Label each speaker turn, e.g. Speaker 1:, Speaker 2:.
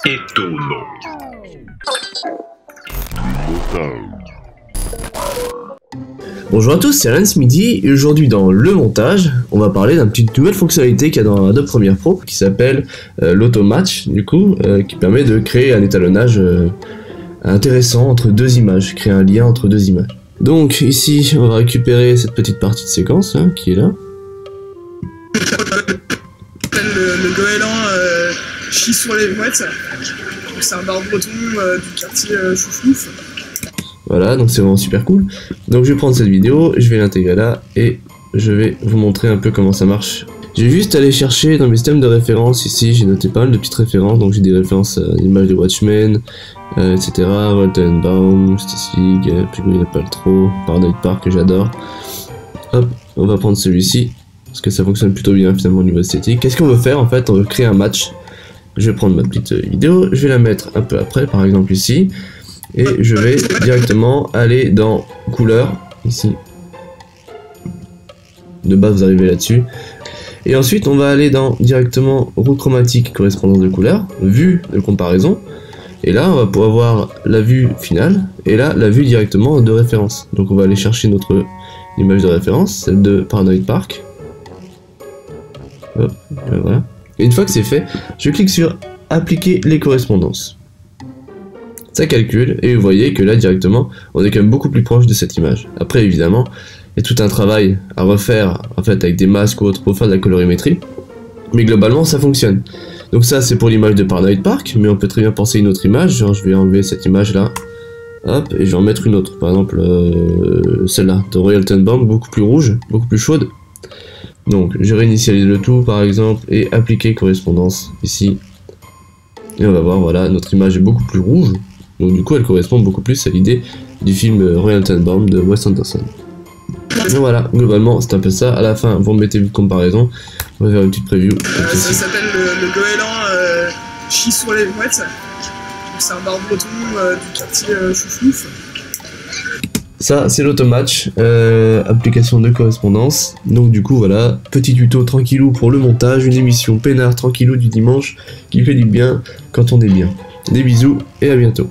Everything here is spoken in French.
Speaker 1: Étonnant.
Speaker 2: Bonjour à tous, c'est Alain Midi et aujourd'hui dans le montage, on va parler d'une petite nouvelle fonctionnalité qu'il y a dans Adobe Premiere Pro qui s'appelle l'automatch, du coup, qui permet de créer un étalonnage intéressant entre deux images, créer un lien entre deux images. Donc ici, on va récupérer cette petite partie de séquence hein, qui est là.
Speaker 3: Le goéland chie sur les mouettes. C'est un bar breton du quartier Chouflouf.
Speaker 2: Voilà, donc c'est vraiment super cool. Donc je vais prendre cette vidéo, je vais l'intégrer là et je vais vous montrer un peu comment ça marche. J'ai juste allé chercher dans mes systèmes de référence ici, j'ai noté pas mal de petites références, donc j'ai des références à l'image de Watchmen, etc. Royal Tenenbaum, Justice League, puis il n'y en a pas trop, Paranoid Park que j'adore. Hop, on va prendre celui-ci, parce que ça fonctionne plutôt bien finalement au niveau esthétique. Qu'est-ce qu'on veut faire en fait? On veut créer un match. Je vais prendre ma petite vidéo, je vais la mettre un peu après, par exemple ici. Et je vais directement aller dans couleur, ici. De base vous arrivez là-dessus. Et ensuite on va aller dans directement roue chromatique, correspondance de couleur, vue de comparaison. Et là on va pouvoir voir la vue finale, et là la vue directement de référence. Donc on va aller chercher notre image de référence, celle de Paranoid Park. Hop, voilà. Et une fois que c'est fait, je clique sur appliquer les correspondances. Ça calcule et vous voyez que là directement on est quand même beaucoup plus proche de cette image. Après évidemment il y a tout un travail à refaire en fait avec des masques ou autres pour faire de la colorimétrie, mais globalement ça fonctionne. Donc ça c'est pour l'image de Paranoid Park, mais on peut très bien penser une autre image, genre je vais enlever cette image là, hop, et je vais en mettre une autre, par exemple celle-là de Royal Tenenbaum, beaucoup plus rouge, beaucoup plus chaude. Donc je réinitialise le tout par exemple et appliquer correspondance ici, et on va voir voilà notre image est beaucoup plus rouge. Donc du coup elle correspond beaucoup plus à l'idée du film Royal Tenenbaum de Wes Anderson. Donc voilà, globalement c'est un peu ça. À la fin vous remettez vue de comparaison. On va faire une petite preview.
Speaker 3: Ça s'appelle le goéland chie sur les mouettes. C'est un bar breton du quartier Chouflouf.
Speaker 2: Ça c'est l'automatch, application de correspondance. Donc du coup voilà, petit tuto tranquillou pour le montage, une émission peinard tranquillou du dimanche qui fait du bien quand on est bien. Des bisous et à bientôt.